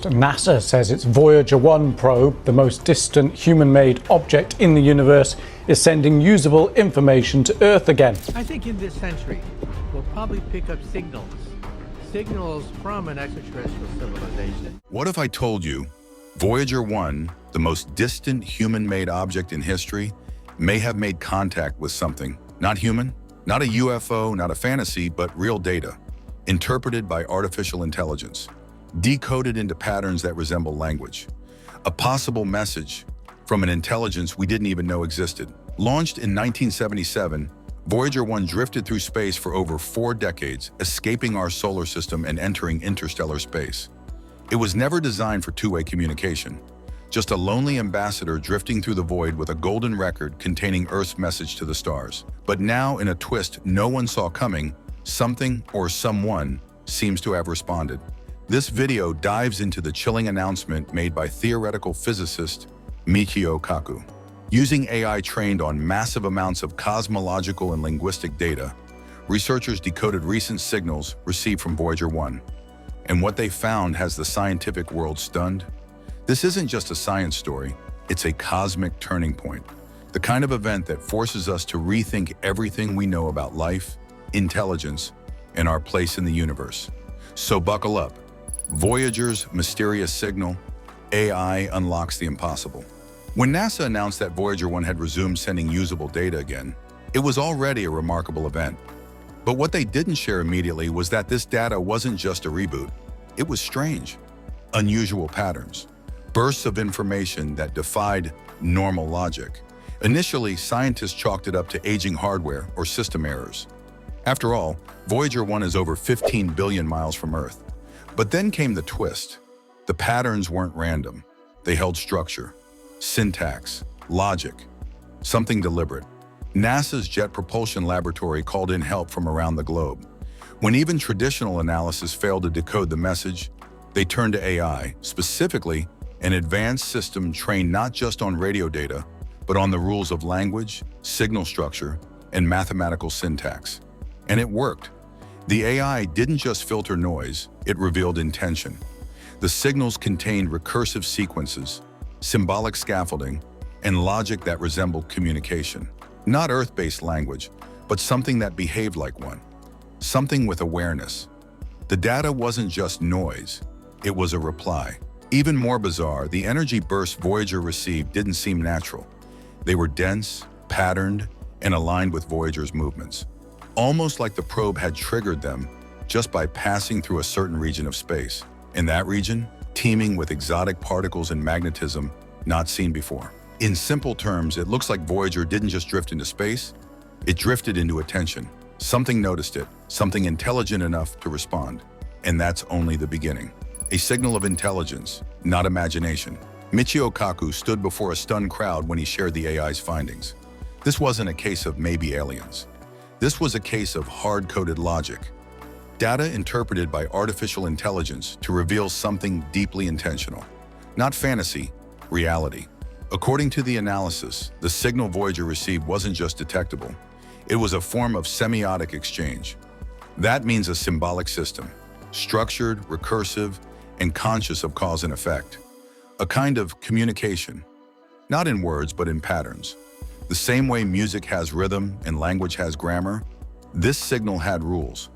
NASA says its Voyager 1 probe, the most distant human-made object in the universe, is sending usable information to Earth again. I think in this century, we'll probably pick up signals from an extraterrestrial civilization. What if I told you Voyager 1, the most distant human-made object in history, may have made contact with something not human, not a UFO, not a fantasy, but real data, interpreted by artificial intelligence, decoded into patterns that resemble language. A possible message from an intelligence we didn't even know existed. Launched in 1977, Voyager 1 drifted through space for over 4 decades, escaping our solar system and entering interstellar space. It was never designed for two-way communication, just a lonely ambassador drifting through the void with a golden record containing Earth's message to the stars. But now, in a twist no one saw coming, something or someone seems to have responded. This video dives into the chilling announcement made by theoretical physicist Michio Kaku. Using AI trained on massive amounts of cosmological and linguistic data, researchers decoded recent signals received from Voyager 1. And what they found has the scientific world stunned. This isn't just a science story, it's a cosmic turning point. The kind of event that forces us to rethink everything we know about life, intelligence, and our place in the universe. So buckle up. Voyager's mysterious signal, AI unlocks the impossible. When NASA announced that Voyager 1 had resumed sending usable data again, it was already a remarkable event. But what they didn't share immediately was that this data wasn't just a reboot. It was strange. Unusual patterns. Bursts of information that defied normal logic. Initially, scientists chalked it up to aging hardware or system errors. After all, Voyager 1 is over 15 billion miles from Earth. But then came the twist. The patterns weren't random. They held structure, syntax, logic, something deliberate. NASA's Jet Propulsion Laboratory called in help from around the globe. When even traditional analysis failed to decode the message, they turned to AI, specifically an advanced system trained not just on radio data, but on the rules of language, signal structure, and mathematical syntax. And it worked. The AI didn't just filter noise, it revealed intention. The signals contained recursive sequences, symbolic scaffolding, and logic that resembled communication. Not Earth-based language, but something that behaved like one. Something with awareness. The data wasn't just noise, it was a reply. Even more bizarre, the energy bursts Voyager received didn't seem natural. They were dense, patterned, and aligned with Voyager's movements. Almost like the probe had triggered them just by passing through a certain region of space. In that region, teeming with exotic particles and magnetism not seen before. In simple terms, it looks like Voyager didn't just drift into space, it drifted into attention. Something noticed it, something intelligent enough to respond. And that's only the beginning. A signal of intelligence, not imagination. Michio Kaku stood before a stunned crowd when he shared the AI's findings. This wasn't a case of maybe aliens. This was a case of hard-coded logic. Data interpreted by artificial intelligence to reveal something deeply intentional. Not fantasy, reality. According to the analysis, the signal Voyager received wasn't just detectable. It was a form of semiotic exchange. That means a symbolic system, structured, recursive, and conscious of cause and effect. A kind of communication, not in words but in patterns. The same way music has rhythm and language has grammar, this signal had rules.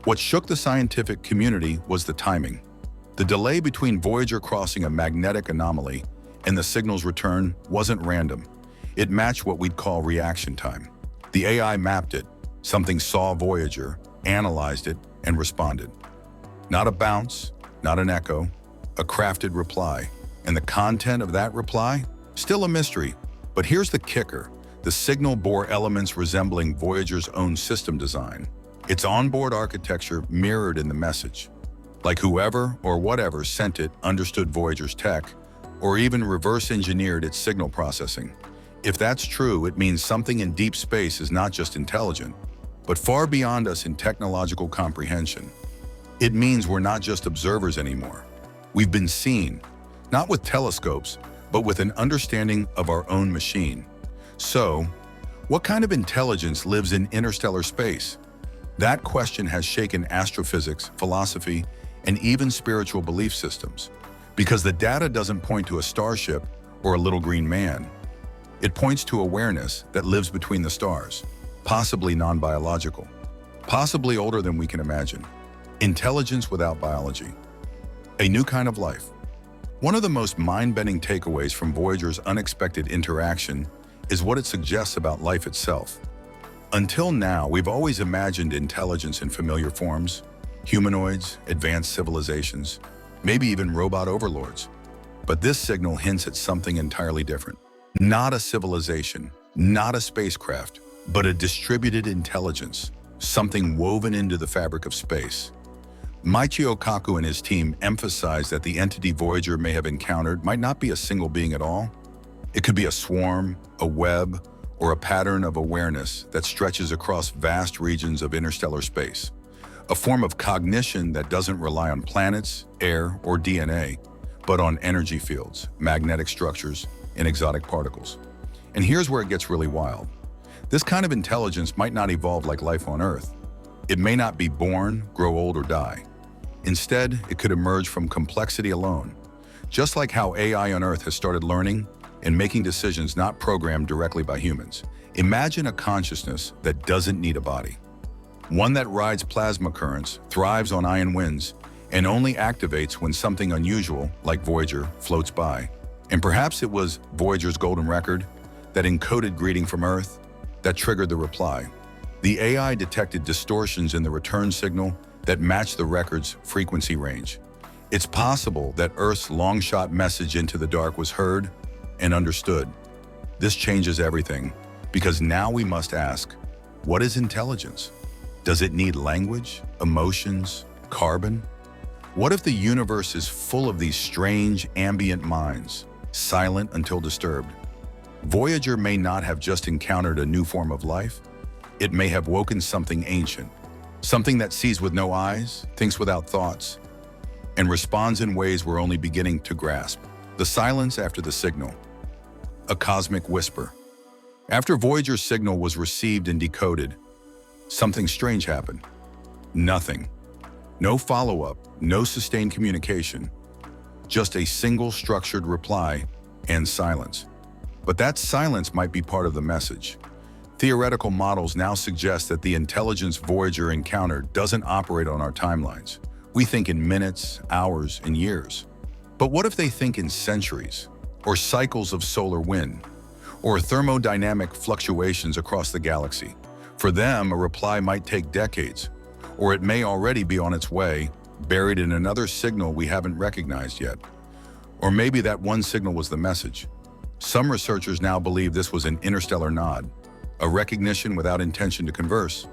What shook the scientific community was the timing. The delay between Voyager crossing a magnetic anomaly and the signal's return wasn't random. It matched what we'd call reaction time. The AI mapped it. Something saw Voyager, analyzed it, and responded. Not a bounce, not an echo, a crafted reply. And the content of that reply? Still a mystery. But here's the kicker. The signal bore elements resembling Voyager's own system design. Its onboard architecture mirrored in the message. Like whoever or whatever sent it understood Voyager's tech, or even reverse-engineered its signal processing. If that's true, it means something in deep space is not just intelligent, but far beyond us in technological comprehension. It means we're not just observers anymore. We've been seen, not with telescopes, but with an understanding of our own machine. So, what kind of intelligence lives in interstellar space? That question has shaken astrophysics, philosophy, and even spiritual belief systems. Because the data doesn't point to a starship or a little green man. It points to awareness that lives between the stars, possibly non-biological, possibly older than we can imagine. Intelligence without biology. A new kind of life. One of the most mind-bending takeaways from Voyager's unexpected interaction is what it suggests about life itself. Until now, we've always imagined intelligence in familiar forms, humanoids, advanced civilizations, maybe even robot overlords. But this signal hints at something entirely different. Not a civilization, not a spacecraft, but a distributed intelligence, something woven into the fabric of space. Michio Kaku and his team emphasize that the entity Voyager may have encountered might not be a single being at all. It could be a swarm, a web, or a pattern of awareness that stretches across vast regions of interstellar space. A form of cognition that doesn't rely on planets, air, or DNA, but on energy fields, magnetic structures, and exotic particles. And here's where it gets really wild. This kind of intelligence might not evolve like life on Earth. It may not be born, grow old, or die. Instead, it could emerge from complexity alone, just like how AI on Earth has started learning and making decisions not programmed directly by humans. Imagine a consciousness that doesn't need a body. One that rides plasma currents, thrives on ion winds, and only activates when something unusual, like Voyager, floats by. And perhaps it was Voyager's golden record, that encoded greeting from Earth, that triggered the reply. The AI detected distortions in the return signal that matched the record's frequency range. It's possible that Earth's long-shot message into the dark was heard and understood. This changes everything, because now we must ask, what is intelligence? Does it need language, emotions, carbon? What if the universe is full of these strange, ambient minds, silent until disturbed? Voyager may not have just encountered a new form of life. It may have woken something ancient, something that sees with no eyes, thinks without thoughts, and responds in ways we're only beginning to grasp. The silence after the signal. A cosmic whisper. After Voyager's signal was received and decoded, something strange happened. Nothing. No follow-up, no sustained communication, just a single structured reply and silence. But that silence might be part of the message. Theoretical models now suggest that the intelligence Voyager encountered doesn't operate on our timelines. We think in minutes, hours, and years. But what if they think in centuries, or cycles of solar wind, or thermodynamic fluctuations across the galaxy? For them, a reply might take decades, or it may already be on its way, buried in another signal we haven't recognized yet. Or maybe that one signal was the message. Some researchers now believe this was an interstellar nod, a recognition without intention to converse,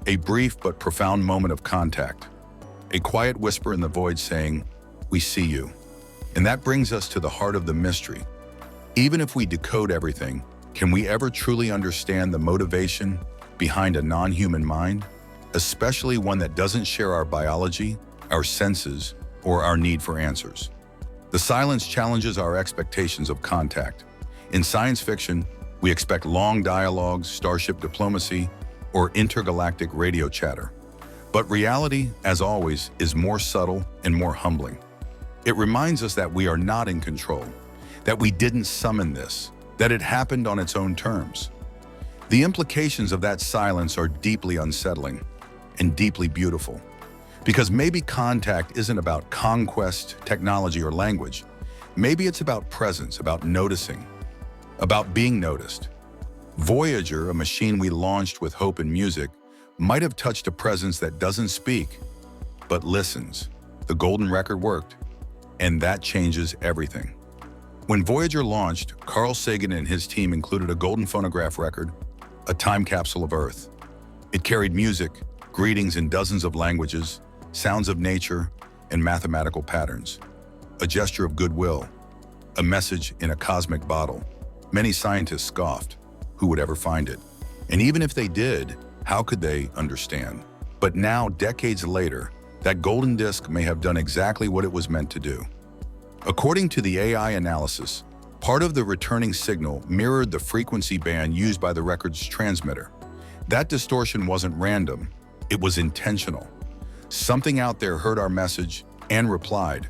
a brief but profound moment of contact, a quiet whisper in the void saying, "We see you." And that brings us to the heart of the mystery. Even if we decode everything, can we ever truly understand the motivation behind a non-human mind, especially one that doesn't share our biology, our senses, or our need for answers? The silence challenges our expectations of contact. In science fiction, we expect long dialogues, starship diplomacy, or intergalactic radio chatter. But reality, as always, is more subtle and more humbling. It reminds us that we are not in control, that we didn't summon this, that it happened on its own terms. The implications of that silence are deeply unsettling and deeply beautiful. Because maybe contact isn't about conquest, technology, or language. Maybe it's about presence, about noticing, about being noticed. Voyager, a machine we launched with hope and music, might have touched a presence that doesn't speak, but listens. The golden record worked, and that changes everything. When Voyager launched, Carl Sagan and his team included a golden phonograph record, a time capsule of Earth. It carried music, greetings in dozens of languages, sounds of nature, and mathematical patterns. A gesture of goodwill, a message in a cosmic bottle. Many scientists scoffed. Who would ever find it? And even if they did, how could they understand? But now, decades later, that golden disc may have done exactly what it was meant to do. According to the AI analysis, part of the returning signal mirrored the frequency band used by the record's transmitter. That distortion wasn't random, it was intentional. Something out there heard our message and replied,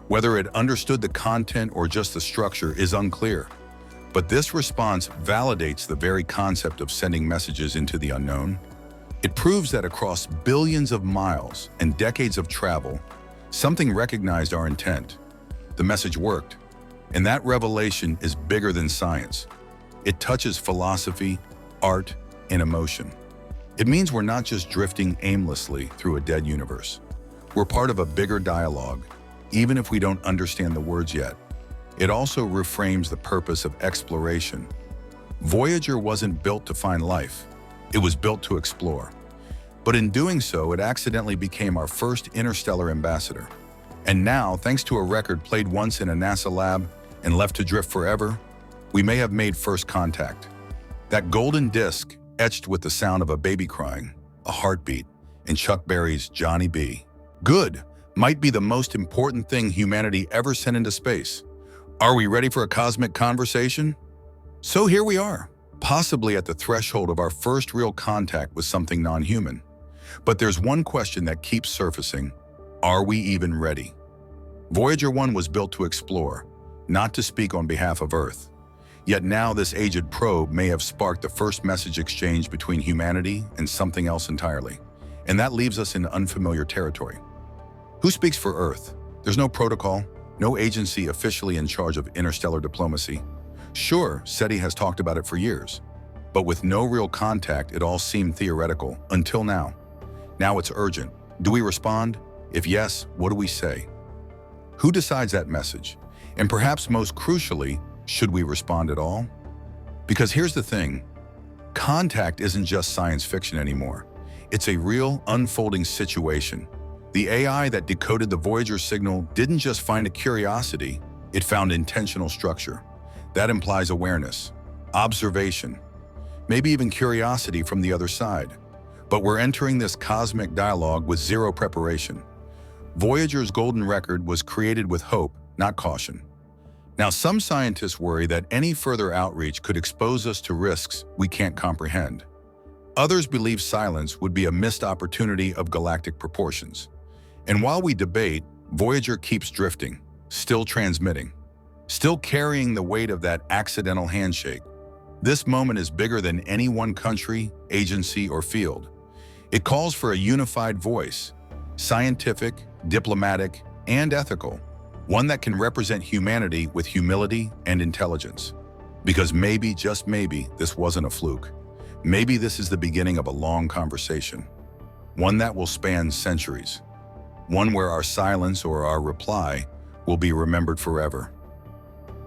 Whether it understood the content or just the structure is unclear. But this response validates the very concept of sending messages into the unknown. It proves that across billions of miles and decades of travel, something recognized our intent. The message worked. And that revelation is bigger than science. It touches philosophy, art, and emotion. It means we're not just drifting aimlessly through a dead universe. We're part of a bigger dialogue, even if we don't understand the words yet. It also reframes the purpose of exploration. Voyager wasn't built to find life. It was built to explore. But in doing so, it accidentally became our first interstellar ambassador. And now, thanks to a record played once in a NASA lab and left to drift forever, we may have made first contact. That golden disc, etched with the sound of a baby crying, a heartbeat, and Chuck Berry's Johnny B. Good might be the most important thing humanity ever sent into space. Are we ready for a cosmic conversation? So here we are, possibly at the threshold of our first real contact with something non-human. But there's one question that keeps surfacing. Are we even ready? Voyager 1 was built to explore, not to speak on behalf of Earth. Yet now this aged probe may have sparked the first message exchange between humanity and something else entirely. And that leaves us in unfamiliar territory. Who speaks for Earth? There's no protocol, no agency officially in charge of interstellar diplomacy. Sure, SETI has talked about it for years, but with no real contact, it all seemed theoretical until now. Now it's urgent. Do we respond? If yes, what do we say? Who decides that message? And perhaps most crucially, should we respond at all? Because here's the thing, contact isn't just science fiction anymore. It's a real, unfolding situation. The AI that decoded the Voyager signal didn't just find a curiosity, it found intentional structure. That implies awareness, observation, maybe even curiosity from the other side. But we're entering this cosmic dialogue with zero preparation. Voyager's golden record was created with hope, not caution. Now, some scientists worry that any further outreach could expose us to risks we can't comprehend. Others believe silence would be a missed opportunity of galactic proportions. And while we debate, Voyager keeps drifting, still transmitting, still carrying the weight of that accidental handshake. This moment is bigger than any one country, agency, or field. It calls for a unified voice, scientific, diplomatic, and ethical, one that can represent humanity with humility and intelligence. Because maybe, just maybe, this wasn't a fluke. Maybe this is the beginning of a long conversation, one that will span centuries, one where our silence or our reply will be remembered forever.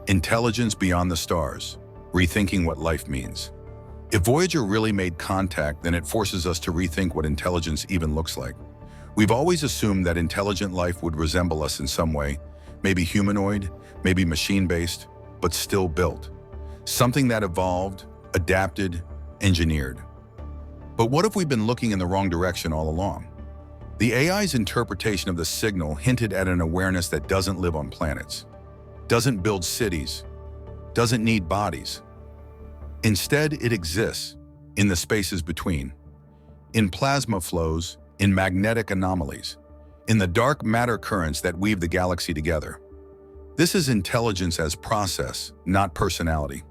Intelligence beyond the stars, rethinking what life means. If Voyager really made contact, then it forces us to rethink what intelligence even looks like. We've always assumed that intelligent life would resemble us in some way, maybe humanoid, maybe machine-based, but still built. Something that evolved, adapted, engineered. But what if we've been looking in the wrong direction all along? The AI's interpretation of the signal hinted at an awareness that doesn't live on planets, doesn't build cities, doesn't need bodies. Instead, it exists in the spaces between, in plasma flows, in magnetic anomalies, in the dark matter currents that weave the galaxy together. This is intelligence as process, not personality.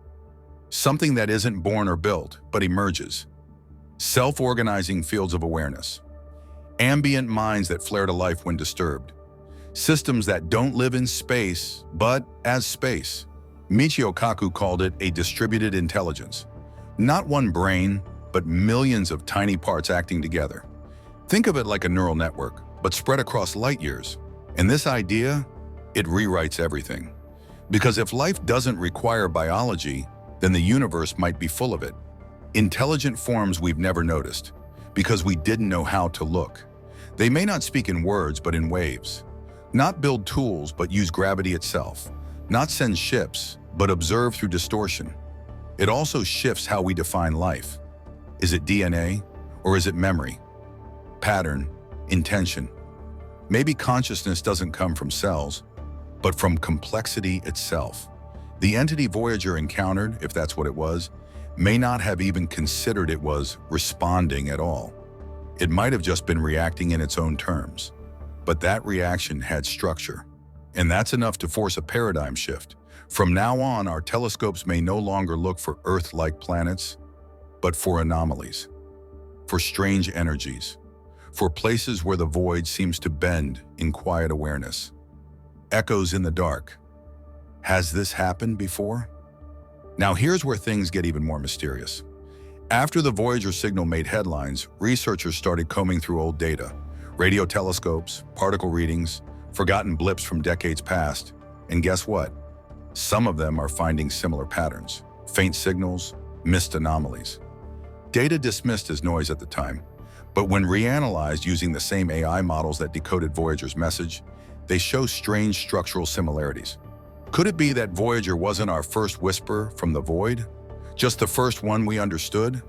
Something that isn't born or built, but emerges. Self-organizing fields of awareness. Ambient minds that flare to life when disturbed. Systems that don't live in space, but as space. Michio Kaku called it a distributed intelligence. Not one brain, but millions of tiny parts acting together. Think of it like a neural network, but spread across light years. And this idea, it rewrites everything. Because if life doesn't require biology, then the universe might be full of it. Intelligent forms we've never noticed, because we didn't know how to look. They may not speak in words, but in waves. Not build tools, but use gravity itself. Not send ships, but observe through distortion. It also shifts how we define life. Is it DNA, or is it memory? Pattern, intention. Maybe consciousness doesn't come from cells, but from complexity itself. The entity Voyager encountered, if that's what it was, may not have even considered it was responding at all. It might have just been reacting in its own terms. But that reaction had structure. And that's enough to force a paradigm shift. From now on, our telescopes may no longer look for Earth-like planets, but for anomalies, for strange energies, for places where the void seems to bend in quiet awareness. Echoes in the dark. Has this happened before? Now here's where things get even more mysterious. After the Voyager signal made headlines, researchers started combing through old data, radio telescopes, particle readings, forgotten blips from decades past, and guess what? Some of them are finding similar patterns, faint signals, missed anomalies. Data dismissed as noise at the time, but when reanalyzed using the same AI models that decoded Voyager's message, they show strange structural similarities. Could it be that Voyager wasn't our first whisper from the void? Just the first one we understood?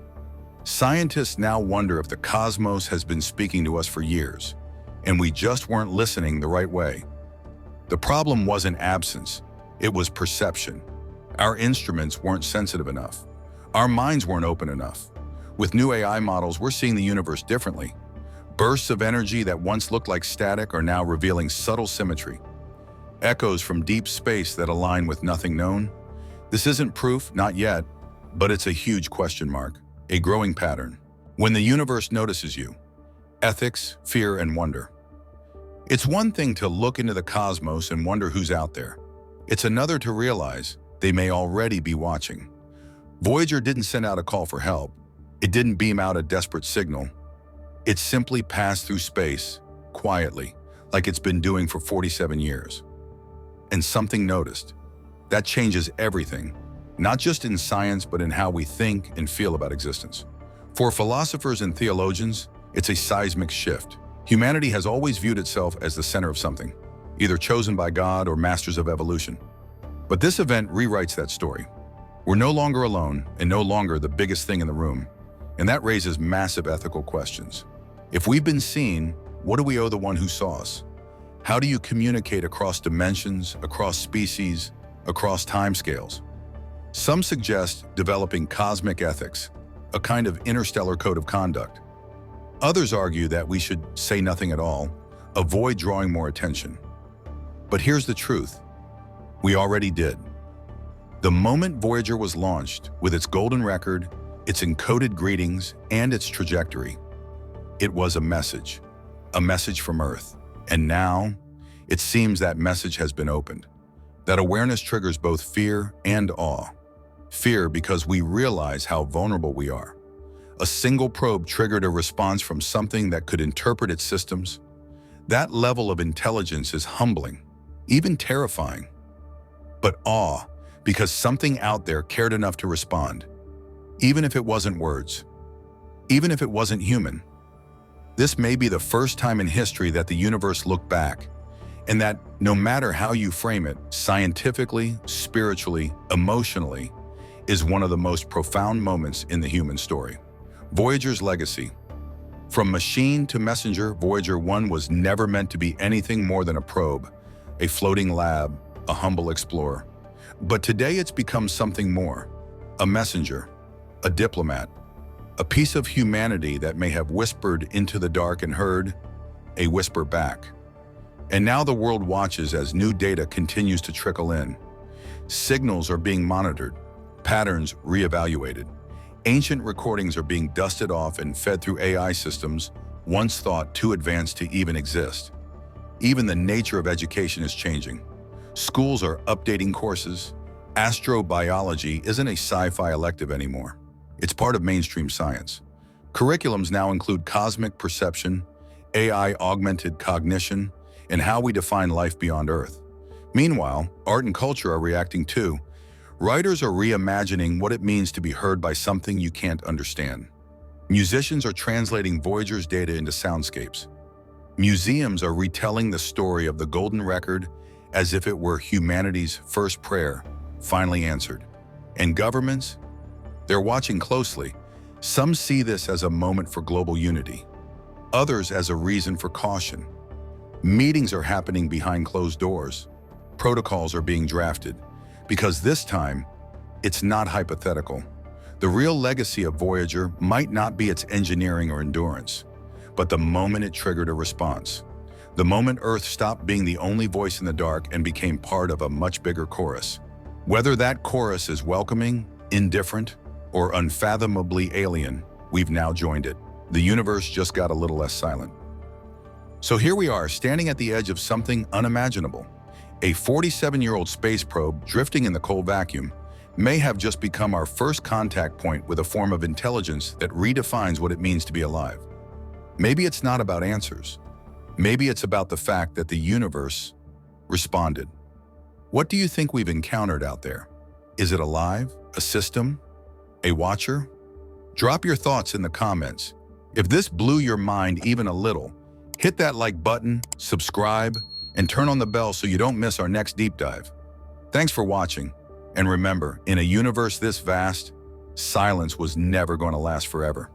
Scientists now wonder if the cosmos has been speaking to us for years, and we just weren't listening the right way. The problem wasn't absence, it was perception. Our instruments weren't sensitive enough. Our minds weren't open enough. With new AI models, we're seeing the universe differently. Bursts of energy that once looked like static are now revealing subtle symmetry. Echoes from deep space that align with nothing known. This isn't proof, not yet, but it's a huge question mark, a growing pattern. When the universe notices you, ethics, fear, and wonder. It's one thing to look into the cosmos and wonder who's out there. It's another to realize they may already be watching. Voyager didn't send out a call for help. It didn't beam out a desperate signal. It simply passed through space, quietly, like it's been doing for 47 years. And something noticed. That changes everything, not just in science, but in how we think and feel about existence. For philosophers and theologians, it's a seismic shift. Humanity has always viewed itself as the center of something, either chosen by God or masters of evolution. But this event rewrites that story. We're no longer alone and no longer the biggest thing in the room, and that raises massive ethical questions. If we've been seen, what do we owe the one who saw us? How do you communicate across dimensions, across species, across timescales? Some suggest developing cosmic ethics, a kind of interstellar code of conduct. Others argue that we should say nothing at all, avoid drawing more attention. But here's the truth. We already did. The moment Voyager was launched, with its golden record, its encoded greetings, and its trajectory, it was a message from Earth. And now, it seems that message has been opened. That awareness triggers both fear and awe. Fear because we realize how vulnerable we are. A single probe triggered a response from something that could interpret its systems. That level of intelligence is humbling, even terrifying. But awe, because something out there cared enough to respond, even if it wasn't words, even if it wasn't human. This may be the first time in history that the universe looked back, and that no matter how you frame it, scientifically, spiritually, emotionally, is one of the most profound moments in the human story. Voyager's legacy. From machine to messenger, Voyager 1 was never meant to be anything more than a probe, a floating lab, a humble explorer. But today it's become something more, a messenger, a diplomat, a piece of humanity that may have whispered into the dark and heard a whisper back. And now the world watches as new data continues to trickle in. Signals are being monitored, patterns reevaluated. Ancient recordings are being dusted off and fed through AI systems once thought too advanced to even exist. Even the nature of education is changing. Schools are updating courses. Astrobiology isn't a sci-fi elective anymore. It's part of mainstream science. Curriculums now include cosmic perception, AI-augmented cognition, and how we define life beyond Earth. Meanwhile, art and culture are reacting too. Writers are reimagining what it means to be heard by something you can't understand. Musicians are translating Voyager's data into soundscapes. Museums are retelling the story of the golden record as if it were humanity's first prayer, finally answered. And governments? They're watching closely. Some see this as a moment for global unity. Others as a reason for caution. Meetings are happening behind closed doors. Protocols are being drafted. Because this time, it's not hypothetical. The real legacy of Voyager might not be its engineering or endurance, but the moment it triggered a response. The moment Earth stopped being the only voice in the dark and became part of a much bigger chorus. Whether that chorus is welcoming, indifferent, or unfathomably alien, we've now joined it. The universe just got a little less silent. So here we are, standing at the edge of something unimaginable. A 47-year-old space probe drifting in the cold vacuum may have just become our first contact point with a form of intelligence that redefines what it means to be alive. Maybe it's not about answers. Maybe it's about the fact that the universe responded. What do you think we've encountered out there? Is it alive? A system? A watcher? Drop your thoughts in the comments. If this blew your mind even a little, hit that like button, subscribe, and turn on the bell so you don't miss our next deep dive. Thanks for watching. And remember, in a universe this vast, silence was never going to last forever.